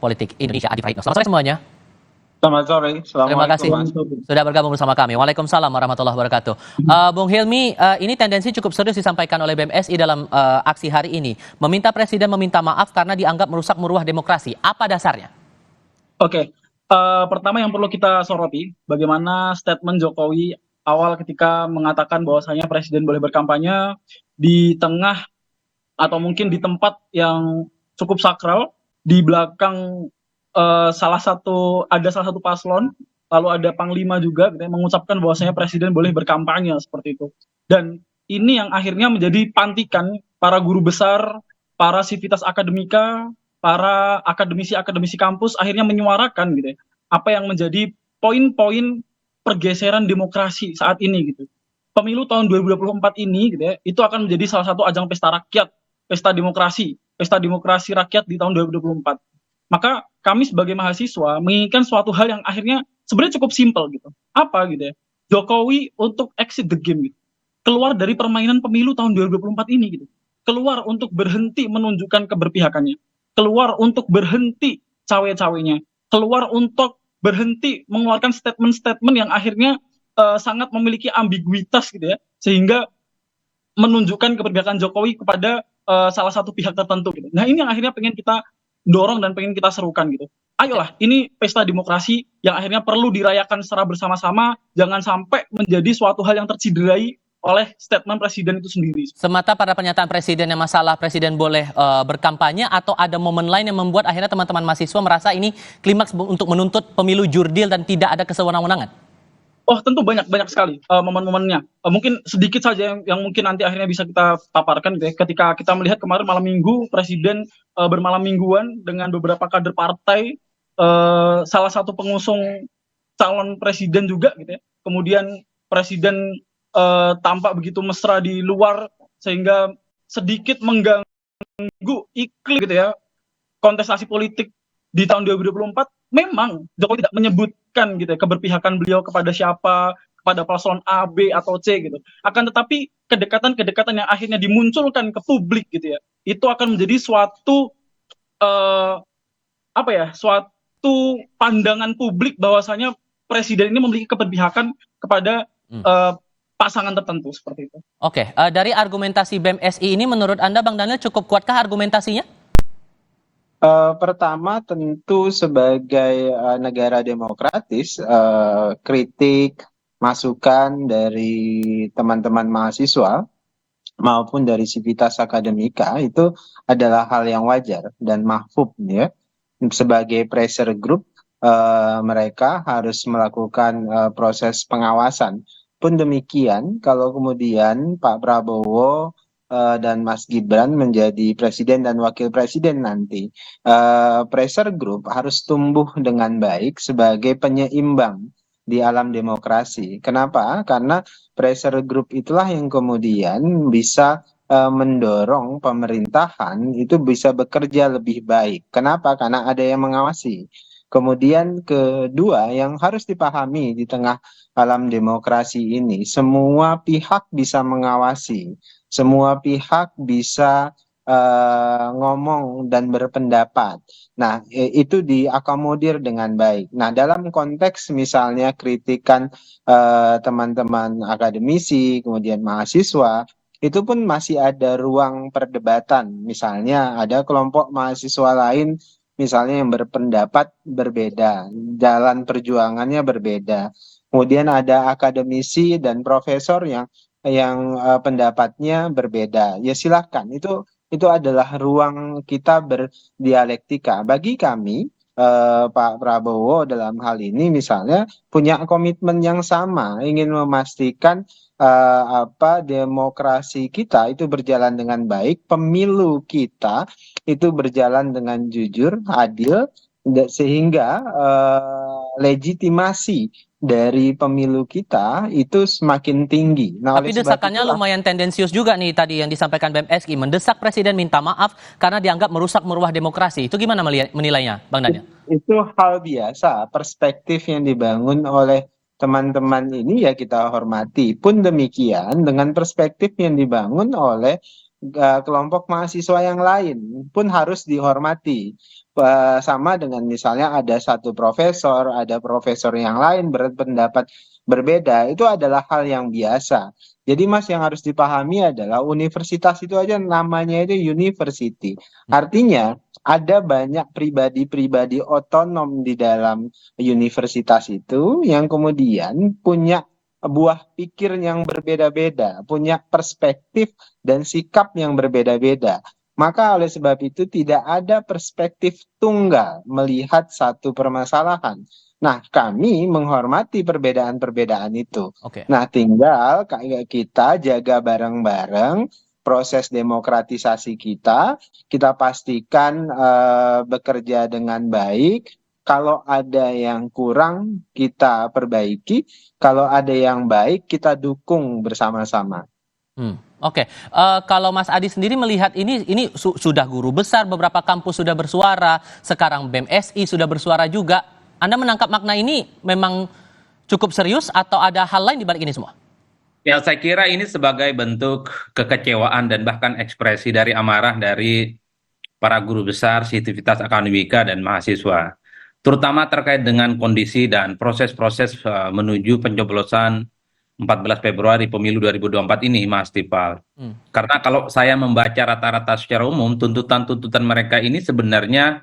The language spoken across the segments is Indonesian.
Politik Indonesia, Adi Praitno. Selamat sore semuanya. Selamat sore. Terima kasih Assalamualaikum. sudah bergabung bersama kami. Waalaikumsalam warahmatullahi wabarakatuh. Bung Hilmi, ini tendensi cukup serius disampaikan oleh BMSI dalam aksi hari ini. Meminta Presiden meminta maaf karena dianggap merusak maruah demokrasi. Apa dasarnya? Oke, pertama yang perlu kita soroti, bagaimana statement Jokowi awal ketika mengatakan bahwasanya Presiden boleh berkampanye di tengah atau mungkin di tempat yang cukup sakral, di belakang salah satu paslon, lalu ada panglima juga gitu ya, mengucapkan bahwasanya Presiden boleh berkampanye seperti itu. Dan ini yang akhirnya menjadi pantikan para guru besar, para sivitas akademika, para akademisi kampus akhirnya menyuarakan gitu ya, apa yang menjadi poin-poin pergeseran demokrasi saat ini gitu. Pemilu tahun 2024 ini gitu ya, itu akan menjadi salah satu ajang pesta rakyat, pesta demokrasi rakyat di tahun 2024. Maka kami sebagai mahasiswa menginginkan suatu hal yang akhirnya sebenarnya cukup simpel gitu. Apa gitu ya? Jokowi untuk exit the game gitu. Keluar dari permainan pemilu tahun 2024 ini gitu. Keluar untuk berhenti menunjukkan keberpihakannya. Keluar untuk berhenti cawe-cawenya. Keluar untuk berhenti mengeluarkan statement-statement yang akhirnya sangat memiliki ambiguitas gitu ya. Sehingga menunjukkan keberpihakan Jokowi kepada salah satu pihak tertentu gitu. Nah, ini yang akhirnya pengen kita dorong dan pengen kita serukan gitu. Ayolah, ini pesta demokrasi yang akhirnya perlu dirayakan secara bersama-sama, jangan sampai menjadi suatu hal yang terciderai oleh statement Presiden itu sendiri. Semata pada pernyataan Presiden yang masalah Presiden boleh berkampanye atau ada momen lain yang membuat akhirnya teman-teman mahasiswa merasa ini klimaks untuk menuntut pemilu jurdil dan tidak ada kesewenang-wenangan? Oh, tentu banyak sekali momen-momennya. Mungkin sedikit saja yang mungkin nanti akhirnya bisa kita paparkan gitu ya. Ketika kita melihat kemarin malam minggu Presiden bermalam mingguan dengan beberapa kader partai, salah satu pengusung calon presiden juga gitu ya. Kemudian Presiden tampak begitu mesra di luar sehingga sedikit mengganggu iklim gitu ya, kontestasi politik di tahun 2024. Memang Jokowi tidak menyebutkan gitu ya, keberpihakan beliau kepada siapa, kepada paslon A, B, atau C gitu. Akan tetapi kedekatan-kedekatan yang akhirnya dimunculkan ke publik gitu ya, itu akan menjadi suatu suatu pandangan publik bahwasanya Presiden ini memiliki keberpihakan kepada pasangan tertentu seperti itu. Oke, dari argumentasi BMSI ini menurut Anda Bang Daniel cukup kuatkah argumentasinya? Pertama tentu sebagai negara demokratis, kritik, masukan dari teman-teman mahasiswa maupun dari sivitas akademika itu adalah hal yang wajar dan mahfub ya. Sebagai pressure group, mereka harus melakukan proses pengawasan. Pun demikian, kalau kemudian Pak Prabowo dan Mas Gibran menjadi presiden dan wakil presiden nanti, pressure group harus tumbuh dengan baik sebagai penyeimbang di alam demokrasi. Kenapa? Karena pressure group itulah yang kemudian bisa mendorong pemerintahan itu bisa bekerja lebih baik. Kenapa? Karena ada yang mengawasi. Kemudian kedua yang harus dipahami di tengah alam demokrasi ini, semua pihak bisa mengawasi. Semua pihak bisa ngomong dan berpendapat. Nah, itu diakomodir dengan baik. Nah, dalam konteks misalnya kritikan teman-teman akademisi, kemudian mahasiswa, itu pun masih ada ruang perdebatan. Misalnya ada kelompok mahasiswa lain misalnya yang berpendapat berbeda, jalan perjuangannya berbeda. Kemudian ada akademisi dan profesor yang pendapatnya berbeda. Ya silahkan, itu adalah ruang kita berdialektika. Bagi kami, Pak Prabowo dalam hal ini misalnya punya komitmen yang sama, ingin memastikan demokrasi kita itu berjalan dengan baik, pemilu kita itu berjalan dengan jujur, adil, sehingga legitimasi dari pemilu kita itu semakin tinggi. Nah, tapi desakannya lumayan tendensius juga nih tadi yang disampaikan BMSI, mendesak Presiden minta maaf karena dianggap merusak maruah demokrasi. Itu gimana menilainya, Bang Daniel? Itu hal biasa, perspektif yang dibangun oleh teman-teman ini ya kita hormati. Pun demikian dengan perspektif yang dibangun oleh kelompok mahasiswa yang lain pun harus dihormati. sama dengan misalnya ada satu profesor, ada profesor yang lain berpendapat berbeda, itu adalah hal yang biasa. Jadi Mas, yang harus dipahami adalah universitas itu aja namanya itu university. Artinya ada banyak pribadi-pribadi otonom di dalam universitas itu yang kemudian punya buah pikir yang berbeda-beda, punya perspektif dan sikap yang berbeda-beda. Maka oleh sebab itu tidak ada perspektif tunggal melihat satu permasalahan. Nah, kami menghormati perbedaan-perbedaan itu. Oke. Nah, tinggal kayak kita jaga bareng-bareng proses demokratisasi kita pastikan bekerja dengan baik. Kalau ada yang kurang, kita perbaiki. Kalau ada yang baik, kita dukung bersama-sama. Oke. Kalau Mas Adi sendiri melihat ini sudah guru besar, beberapa kampus sudah bersuara, sekarang BEM SI sudah bersuara juga. Anda menangkap makna ini memang cukup serius atau ada hal lain di balik ini semua? Ya, saya kira ini sebagai bentuk kekecewaan dan bahkan ekspresi dari amarah dari para guru besar, sivitas akademika, dan mahasiswa. Terutama terkait dengan kondisi dan proses-proses menuju pencoblosan 14 Februari pemilu 2024 ini, Mas Tipal. Karena kalau saya membaca rata-rata secara umum, tuntutan-tuntutan mereka ini sebenarnya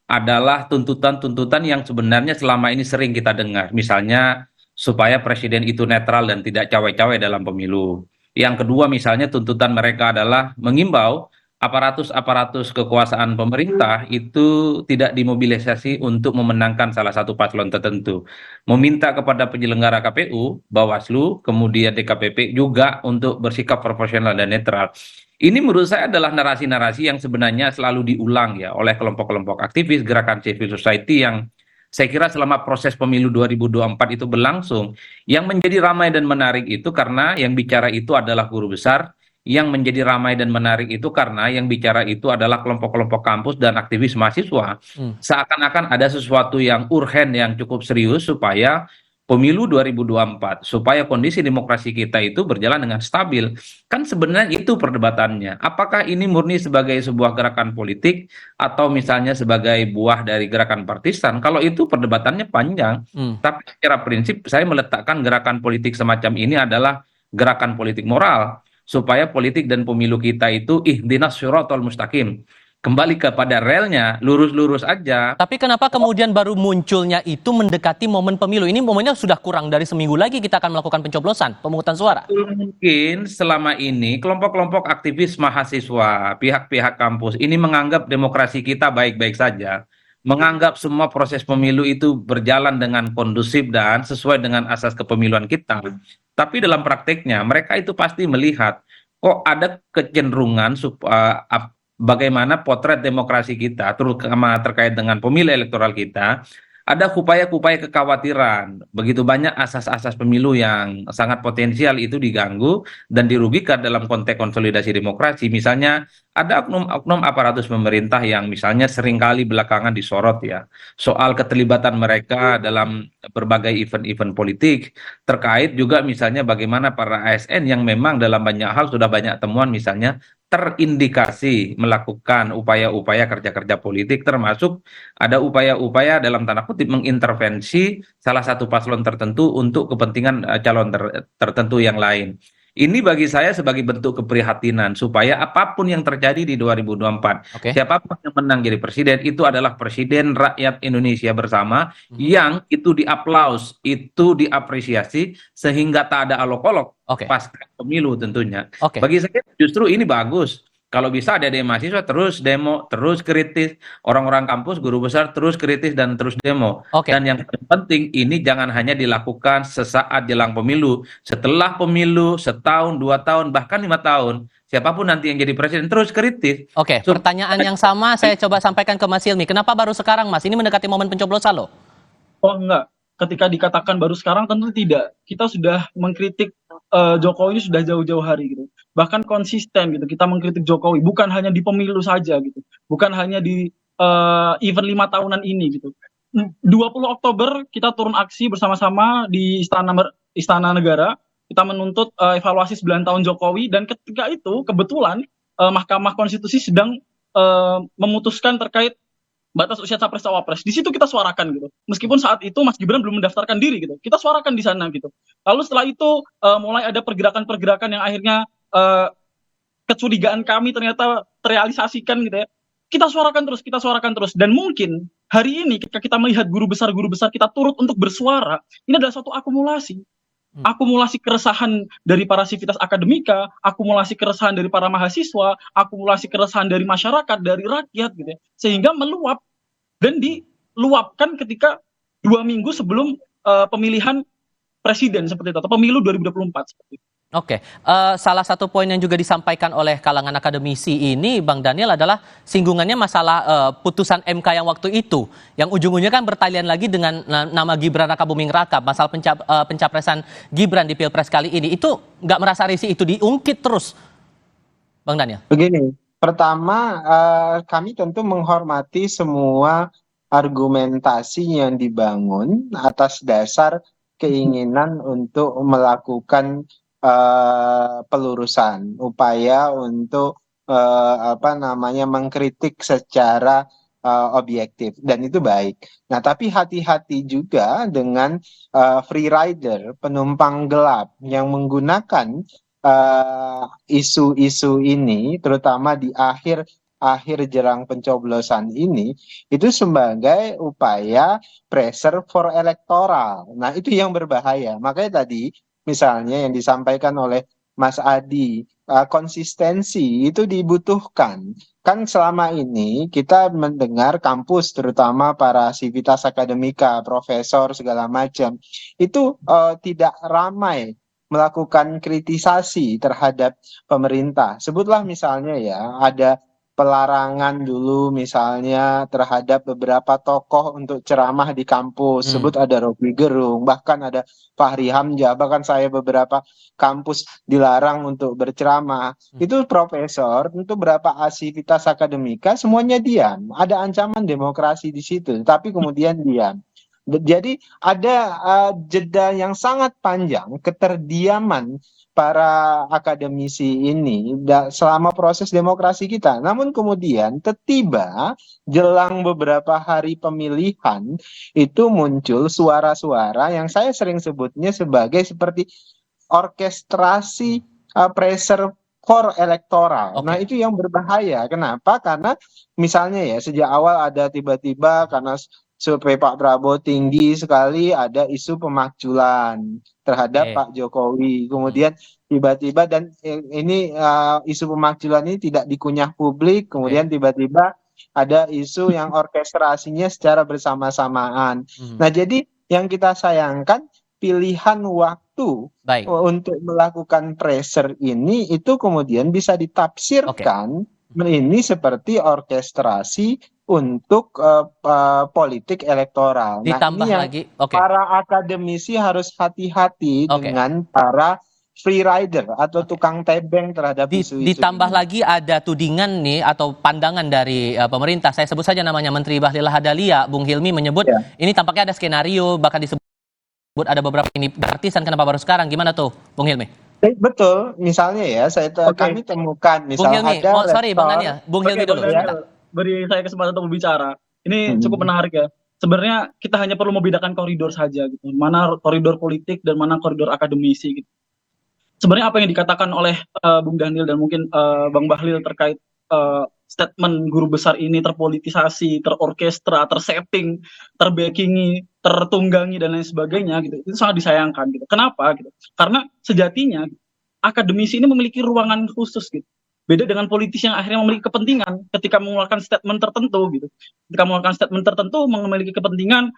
adalah tuntutan-tuntutan yang sebenarnya selama ini sering kita dengar. Misalnya, supaya presiden itu netral dan tidak cawe-cawe dalam pemilu. Yang kedua, misalnya tuntutan mereka adalah mengimbau aparatus-aparatus kekuasaan pemerintah itu tidak dimobilisasi untuk memenangkan salah satu paslon tertentu. Meminta kepada penyelenggara KPU, Bawaslu, kemudian DKPP juga untuk bersikap proporsional dan netral. Ini menurut saya adalah narasi-narasi yang sebenarnya selalu diulang ya oleh kelompok-kelompok aktivis, gerakan civil society yang saya kira selama proses pemilu 2024 itu berlangsung, yang menjadi ramai dan menarik itu karena yang bicara itu adalah guru besar, yang menjadi ramai dan menarik itu karena yang bicara itu adalah kelompok-kelompok kampus dan aktivis mahasiswa. Seakan-akan ada sesuatu yang urgen, yang cukup serius supaya pemilu 2024, supaya kondisi demokrasi kita itu berjalan dengan stabil. Kan sebenarnya itu perdebatannya. Apakah ini murni sebagai sebuah gerakan politik atau misalnya sebagai buah dari gerakan partisan? Kalau itu perdebatannya panjang. Tapi secara prinsip saya meletakkan gerakan politik semacam ini adalah gerakan politik moral, supaya politik dan pemilu kita itu ihdinas syiratal mustaqim, kembali kepada relnya, lurus-lurus aja. Tapi kenapa kemudian baru munculnya itu mendekati momen pemilu? Ini momennya sudah kurang dari seminggu lagi kita akan melakukan pencoblosan, pemungutan suara. Mungkin selama ini kelompok-kelompok aktivis mahasiswa, pihak-pihak kampus ini menganggap demokrasi kita baik-baik saja, menganggap semua proses pemilu itu berjalan dengan kondusif dan sesuai dengan asas kepemiluan kita. Tapi dalam prakteknya mereka itu pasti melihat kok ada kecenderungan bagaimana potret demokrasi kita, terutama terkait dengan pemilu elektoral kita, ada upaya-upaya kekhawatiran. Begitu banyak asas-asas pemilu yang sangat potensial itu diganggu dan dirugikan dalam konteks konsolidasi demokrasi. Misalnya, ada oknum-oknum aparatus pemerintah yang misalnya seringkali belakangan disorot ya, soal keterlibatan mereka dalam berbagai event-event politik, terkait juga misalnya bagaimana para ASN yang memang dalam banyak hal sudah banyak temuan misalnya terindikasi melakukan upaya-upaya kerja-kerja politik, termasuk ada upaya-upaya dalam tanda kutip mengintervensi salah satu paslon tertentu untuk kepentingan calon tertentu yang lain. Ini bagi saya sebagai bentuk keprihatinan supaya apapun yang terjadi di 2024, Oke. siapapun yang menang jadi presiden itu adalah presiden rakyat Indonesia bersama, yang itu diaplaus, itu diapresiasi sehingga tak ada olok-olok Oke. pasca pemilu tentunya. Oke. Bagi saya justru ini bagus. Kalau bisa ada mahasiswa terus demo, terus kritis. Orang-orang kampus, guru besar terus kritis dan terus demo. Oke. Dan yang penting ini jangan hanya dilakukan sesaat jelang pemilu. Setelah pemilu, setahun, 2 tahun, bahkan 5 tahun. Siapapun nanti yang jadi presiden terus kritis. Oke, pertanyaan yang sama saya coba sampaikan ke Mas Hilmi. Kenapa baru sekarang, Mas? Ini mendekati momen pencoblosan loh. Oh enggak, ketika dikatakan baru sekarang tentu tidak. Kita sudah mengkritik Jokowi ini sudah jauh-jauh hari gitu. Bahkan konsisten gitu. Kita mengkritik Jokowi bukan hanya di pemilu saja gitu. Bukan hanya di event 5 tahunan ini gitu. 20 Oktober kita turun aksi bersama-sama di Istana Negara. Kita menuntut evaluasi 9 tahun Jokowi, dan ketika itu kebetulan Mahkamah Konstitusi sedang memutuskan terkait batas usia capres cawapres. Di situ kita suarakan gitu. Meskipun saat itu Mas Gibran belum mendaftarkan diri gitu. Kita suarakan di sana gitu. Lalu setelah itu mulai ada pergerakan-pergerakan yang akhirnya kecurigaan kami ternyata terrealisasikan gitu ya. Kita suarakan terus. Dan mungkin hari ini ketika kita melihat guru besar kita turut untuk bersuara, ini adalah suatu akumulasi. Akumulasi keresahan dari para sivitas akademika, akumulasi keresahan dari para mahasiswa, akumulasi keresahan dari masyarakat, dari rakyat gitu ya. Sehingga meluap dan diluapkan ketika 2 minggu sebelum pemilihan presiden seperti itu, atau pemilu 2024 seperti itu. Oke, salah satu poin yang juga disampaikan oleh kalangan akademisi ini, Bang Daniel, adalah singgungannya masalah putusan MK yang waktu itu, yang ujung-ujungnya kan bertalian lagi dengan nama Gibran Rakabuming Raka, masalah pencapresan Gibran di Pilpres kali ini. Itu nggak merasa risih itu diungkit terus, Bang Daniel? Begini, pertama kami tentu menghormati semua argumentasi yang dibangun atas dasar keinginan untuk melakukan pelurusan, upaya untuk mengkritik secara objektif, dan itu baik. Nah, tapi hati-hati juga dengan free rider, penumpang gelap yang menggunakan isu-isu ini, terutama di akhir jelang pencoblosan ini, itu sebagai upaya pressure for electoral. Nah, itu yang berbahaya. Makanya tadi misalnya yang disampaikan oleh Mas Adi, konsistensi itu dibutuhkan. Kan selama ini kita mendengar kampus, terutama para sivitas akademika, profesor, segala macam, itu tidak ramai melakukan kritisasi terhadap pemerintah. Sebutlah misalnya ya, ada pelarangan dulu misalnya terhadap beberapa tokoh untuk ceramah di kampus. Sebut ada Rocky Gerung, bahkan ada Fahri Hamzah, bahkan saya beberapa kampus dilarang untuk berceramah. Itu profesor, tentu berapa aktivitas akademika, semuanya diam. Ada ancaman demokrasi di situ, tapi kemudian diam. Jadi ada jeda yang sangat panjang keterdiaman para akademisi ini selama proses demokrasi kita. Namun kemudian tiba jelang beberapa hari pemilihan itu muncul suara-suara yang saya sering sebutnya sebagai seperti orkestrasi pressure for electoral. Nah, itu yang berbahaya. Kenapa? Karena misalnya ya, sejak awal ada tiba-tiba karena survei Pak Prabowo tinggi sekali, ada isu pemakzulan terhadap Pak Jokowi. Kemudian tiba-tiba, dan ini isu pemakzulan ini tidak dikunyah publik, kemudian tiba-tiba ada isu yang orkestrasinya secara bersama-samaan. Nah, jadi yang kita sayangkan pilihan waktu untuk melakukan pressure ini itu kemudian bisa ditafsirkan ini seperti orkestrasi untuk politik elektoral. Ditambah nah, ini yang para akademisi harus hati-hati dengan para free rider atau tukang tebeng terhadap isu-isu ditambah ini. lagi ada tudingan nih atau pandangan dari pemerintah. Saya sebut saja namanya Menteri Bahlil Lahadalia, Bung Hilmi menyebut ini tampaknya ada skenario, bahkan disebut ada beberapa ini gratisan, kenapa baru sekarang? Gimana tuh, Bung Hilmi? Betul, misalnya ya, kami temukan misalnya Bung Hilmi, sorry Bang Daniel, Bung Hilmi dulu. Beri saya kesempatan untuk berbicara. Ini cukup menarik ya. Sebenarnya kita hanya perlu membedakan koridor saja gitu. Mana koridor politik dan mana koridor akademisi gitu. Sebenarnya apa yang dikatakan oleh Bung Daniel dan mungkin Bang Bahlil terkait statement guru besar ini terpolitisasi, terorkestra, tersetting, terbackingi, tertunggangi dan lain sebagainya gitu. Itu sangat disayangkan gitu. Kenapa gitu? Karena sejatinya akademisi ini memiliki ruangan khusus gitu. Beda dengan politisi yang akhirnya memiliki kepentingan ketika mengeluarkan statement tertentu gitu. Ketika mengeluarkan statement tertentu memiliki kepentingan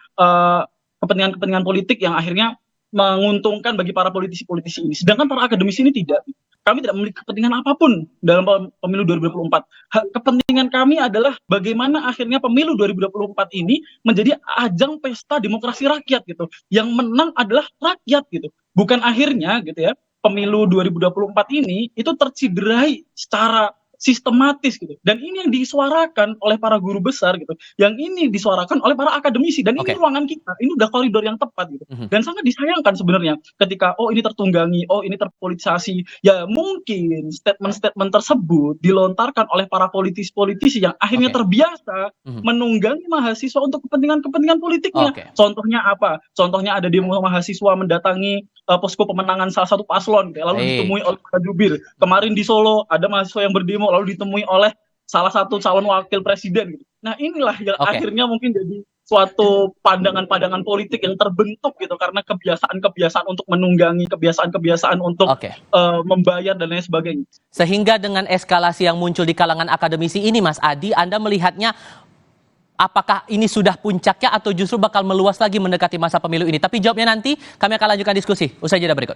kepentingan politik yang akhirnya menguntungkan bagi para politisi-politisi ini. Sedangkan para akademisi ini tidak. Kami tidak memiliki kepentingan apapun dalam pemilu 2024. Kepentingan kami adalah bagaimana akhirnya pemilu 2024 ini menjadi ajang pesta demokrasi rakyat gitu. Yang menang adalah rakyat gitu. Bukan akhirnya gitu ya, pemilu 2024 ini itu terciderai secara sistematis gitu. Dan ini yang disuarakan oleh para guru besar gitu. Yang ini disuarakan oleh para akademisi dan Oke. ini ruangan kita. Ini udah koridor yang tepat gitu. Mhm. Dan sangat disayangkan sebenarnya ketika ini tertunggangi, ini terpolitisasi. Ya mungkin statement-statement tersebut dilontarkan oleh para politisi-politisi yang akhirnya Oke. terbiasa Mhm. menunggangi mahasiswa untuk kepentingan-kepentingan politiknya. Oke. Contohnya apa? Contohnya ada demo mahasiswa mendatangi posko pemenangan salah satu paslon, lalu Baik. ditemui oleh para jubir. Kemarin di Solo ada mahasiswa yang berdemo lalu ditemui oleh salah satu calon wakil presiden gitu. Nah, inilah yang Oke. akhirnya mungkin jadi suatu pandangan-pandangan politik yang terbentuk gitu karena kebiasaan-kebiasaan untuk menunggangi, kebiasaan-kebiasaan untuk Oke. membayar dan lain sebagainya. Sehingga dengan eskalasi yang muncul di kalangan akademisi ini, Mas Adi, Anda melihatnya apakah ini sudah puncaknya atau justru bakal meluas lagi mendekati masa pemilu ini? Tapi jawabnya nanti, kami akan lanjutkan diskusi. Usai jeda berikut.